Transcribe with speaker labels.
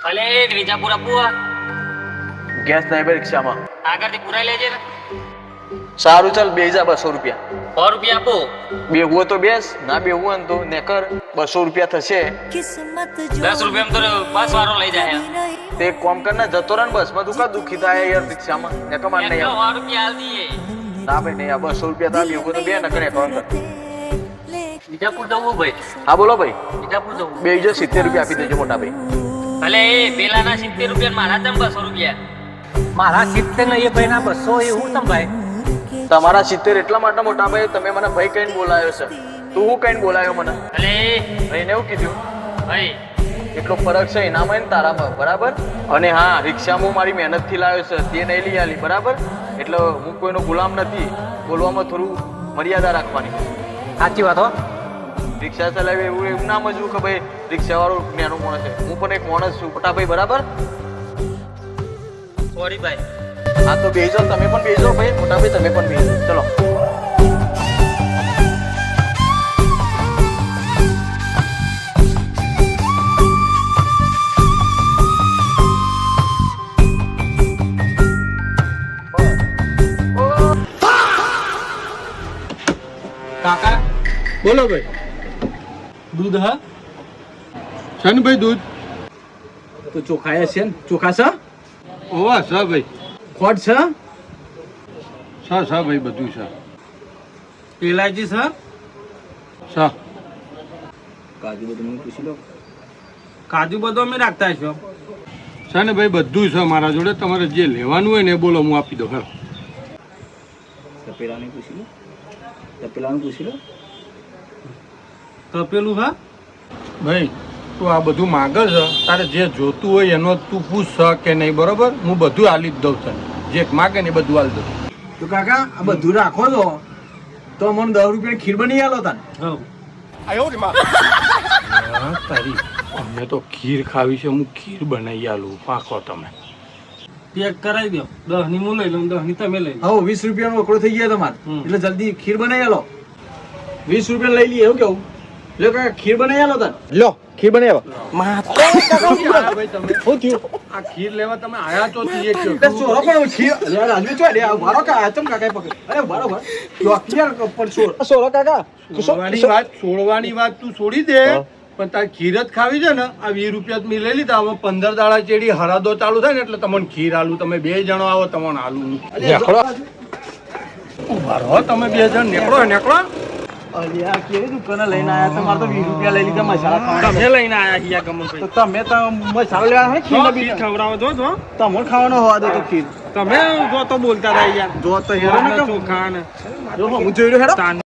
Speaker 1: ભલે ત્રીજા પૂરા પૂરા
Speaker 2: ગેસ નહીં રિક્ષામાં
Speaker 1: આગળથી પુરાઈ લેજે ને.
Speaker 2: સારું ચાલ બેજા 200 રૂપિયા.
Speaker 1: 100 રૂપિયા આપો.
Speaker 2: બેહવું હોય તો બેસ, ના બેહવું હોય ને તો નેકર. 200 રૂપિયા થશે.
Speaker 1: 10 રૂપિયામાં તો બસ વાળો લઈ જાય.
Speaker 2: તે એક કામ કર ને જતો રહે ને બસમાં તું કા દુખી થાય યાર રિક્ષામાં ને કમાન નહીં
Speaker 1: 100 રૂપિયા આલ દઈએ.
Speaker 2: ના ભાઈ નહીં, આ 200 રૂપિયા તા બેહવું તો બે નકર એકાઉન્ટ કર.
Speaker 1: વિજાપુર જવું ભાઈ?
Speaker 2: હા બોલો ભાઈ.
Speaker 1: વિજાપુર જવું.
Speaker 2: બેજો 70 રૂપિયા આપી દેજો મોટા ભાઈ.
Speaker 1: ભલે પેલાના 70 રૂપિયા મારા તમ 200 રૂપિયા.
Speaker 3: મારા 70 ને એ ભાઈના 200 એ હું તમ ભાઈ.
Speaker 2: તમારા 70 એટલા માટે મોટા ભાઈ તમે મને ભાઈ કહીને બોલાયો છે. તું હું કહીને બોલાયો મને?
Speaker 1: ભલે
Speaker 2: ભાઈને એવું કીધું
Speaker 1: ભાઈ
Speaker 2: એટલો ફરક છે એનામાં ને તારામાં, બરાબર? અને હા, રિક્ષામાં મારી મહેનતથી લાવ્યો છે, તે નહીં લઈ આલી, બરાબર? એટલે હું કોઈનો ગુલામ નથી. બોલવામાં થોડું મર્યાદા રાખવાની.
Speaker 3: સાચી વાત હો.
Speaker 2: રિક્ષા ચલાવે એવું ના સમજવું કે ભાઈ રિક્ષાવાળો નાનો માણસ છે. હું પણ એક માણસ છું મોટા ભાઈ, બરાબર?
Speaker 1: સોરી ભાઈ.
Speaker 2: હા તો બેસો, તમે પણ બેસો ભાઈ, મોટા ભાઈ તમે પણ બેસો. ચલો
Speaker 3: કાકા
Speaker 4: બોલો ભાઈ.
Speaker 3: દૂધ હા
Speaker 4: છે ને ભાઈ દૂધ?
Speaker 3: તો ચોખા છે ને? ચોખા છે?
Speaker 4: ઓવા છે ભાઈ.
Speaker 3: ખોટ છે?
Speaker 4: છે ભાઈ, બધું છે.
Speaker 3: ઇલાયચી છે?
Speaker 4: છે.
Speaker 3: કાજુ બદામ પૂછી લો. કાજુ બદામ અમે રાખતા છો?
Speaker 4: છે ને ભાઈ, બધું છે મારા જોડે. તમારે જે લેવાનું હોય ને એ બોલો, હું આપી દઉં. હેલો
Speaker 3: તપેલાને પૂછી લો. તપેલાને પૂછી લો. તપેલું હા
Speaker 4: ભાઈ, તું આ બધું માગે છે, તારે જે જોતું હોય એનો તું પૂછ કે નહીં, બરોબર? હું બધું આલી જ દઉં તને. જે માગે ને એ બધું આલી દઉં.
Speaker 5: તો કાકા આ બધું રાખો છો તો મને 10 રૂપિયા ખીર બની આલો તને.
Speaker 4: તારી અમે તો ખીર ખાવી છે, હું ખીર બનાવી આલું. પાકો તમે
Speaker 3: પેક કરાવી દો. 10 ની હું લઈ લઉં, 10 ની તમે લઈ લો.
Speaker 5: હવે 20 રૂપિયાનો વકડો થઈ ગયા તમારે, એટલે જલ્દી ખીર બનાવી આલો. 20 રૂપિયા લઈ લઈએ, એવું કેવું? લ્યો કાકા ખીર બનાવી આલો તને. લ્યો ખીર બનાવી આલો.
Speaker 4: ભાઈ તમે શું થયું? આ ખીર લેવા તમે આયા તો છીએ કયો?
Speaker 5: તે સોરો પણ ખીર યાર આજુ ચો લે આ મારો કા આતમ કાકા પકડ. અરે બરાબર યો ખીર પર સોર સોરો કાકા
Speaker 4: છોડવાની વાત તું છોડી દે, પણ તારે ખીર જ ખાવી છે ને? આ 20 રૂપિયા મેં લઈ લીધા. હવે 15 દાડા ચેડી હરાદો ચાલુ થાય ને એટલે તમને ખીર આલું. તમે 2 જણો આવો, તમને આલું. ઉભા રહો તમે 2 જણ. નીકળો.
Speaker 5: અલ્યા કેવી દુકાને લઈને આયા? તમારે તો 20 રૂપિયા લઈ લીધા મસાલા ખાવા.
Speaker 3: તમે લઈને આયા હિયા ગમનભાઈ.
Speaker 5: તો તમે તો મસાલા લેવા હે ખીર
Speaker 3: ખીર ખવડાવો જો
Speaker 5: તમને ખાવાનો હોવા દે તો ખીર
Speaker 3: તમે જો તો બોલતા હતા યાર.
Speaker 5: જો તો હેરો ને
Speaker 3: ચોખા ને
Speaker 5: જો હું જોઈ રહ્યો હેરો.